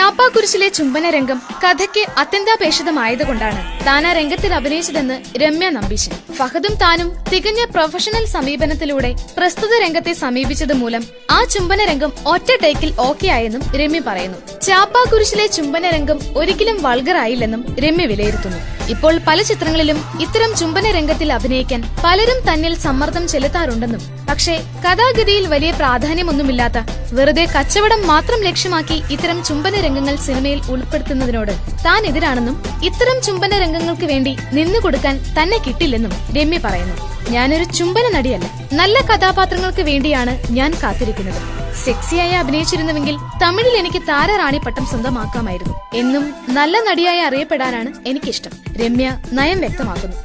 ചാപ്പാക്കുരിശിലെ ചുംബന രംഗം കഥയ്ക്ക് അത്യന്താപേക്ഷിതമായതുകൊണ്ടാണ് താൻ ആ രംഗത്തിൽ അഭിനയിച്ചതെന്ന് രമ്യ നമ്പീശൻ. ഫഹദും താനും തികഞ്ഞ പ്രൊഫഷണൽ സമീപനത്തിലൂടെ പ്രസ്തുത രംഗത്തെ സമീപിച്ചത് മൂലം ആ ചുംബന രംഗം ഒറ്റ ടേക്കിൽ ഓക്കെ ആയെന്നും രമ്യ പറയുന്നു. ചാപ്പാക്കുരിശിലെ ചുംബന രംഗം ഒരിക്കലും വൾഗറായില്ലെന്നും രമ്യ വിലയിരുത്തുന്നു. ഇപ്പോൾ പല ചിത്രങ്ങളിലും ഇത്തരം ചുംബന രംഗത്തിൽ അഭിനയിക്കാൻ പലരും തന്നിൽ സമ്മർദ്ദം ചെലുത്താറുണ്ടെന്നും പക്ഷേ കഥാഗതിയിൽ വലിയ പ്രാധാന്യമൊന്നുമില്ലാത്ത വെറുതെ കച്ചവടം മാത്രം ലക്ഷ്യമാക്കി ഇത്തരം ചുംബന രംഗങ്ങൾ സിനിമയിൽ ഉൾപ്പെടുത്തുന്നതിനോട് താൻ എതിരാണെന്നും ഇത്തരം ചുംബന രംഗങ്ങൾക്ക് വേണ്ടി നിന്നുകൊടുക്കാൻ തന്നെ കിട്ടില്ലെന്നും രമ്യ പറയുന്നു. ഞാനൊരു ചുംബന നടിയല്ല, നല്ല കഥാപാത്രങ്ങൾക്ക് വേണ്ടിയാണ് ഞാൻ കാത്തിരിക്കുന്നത്. സെക്സിയായി അഭിനയിച്ചിരുന്നുവെങ്കിൽ തമിഴിൽ എനിക്ക് താരറാണി പട്ടം സ്വന്തമാക്കാമായിരുന്നു. എന്നും നല്ല നടിയായി അറിയപ്പെടാനാണ് എനിക്കിഷ്ടം. രമ്യ നയം വ്യക്തമാക്കുന്നു.